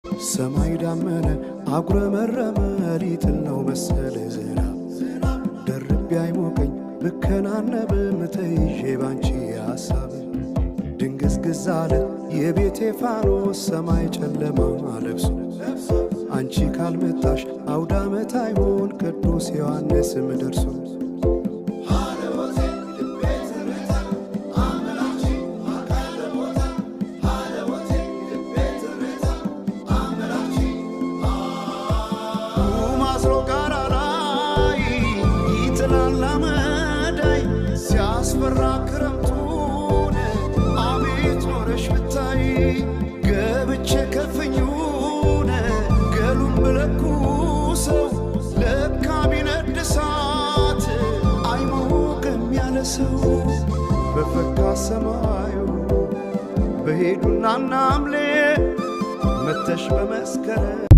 ሰማይ ዳመነ አጉረመረመ ሊጥል ነው መሰለ ዝናብ ደርቤ አይሞቀኝ ብከናነብም ተይዤ ባንቺ ሐሳብ ድንግዝግዝ አለ የቤቴ ፋኖስ ሰማይ ጨለማ ለብሶ አንቺ ካልመጣሽ አውደ ዓመት አይሆን ቅዱስ ዮሐንስም ደርሶ ክረምቱን አቤት ኖረሽ ብታይ ገብቼ ከፍኙን ገሉን ብለኩሰው ለካ ቢነድ እሳት አይሞቅም ያለ ሰው በፈካ ሰማዩ በሄዱና ናምሌ መተሽ በመስከረም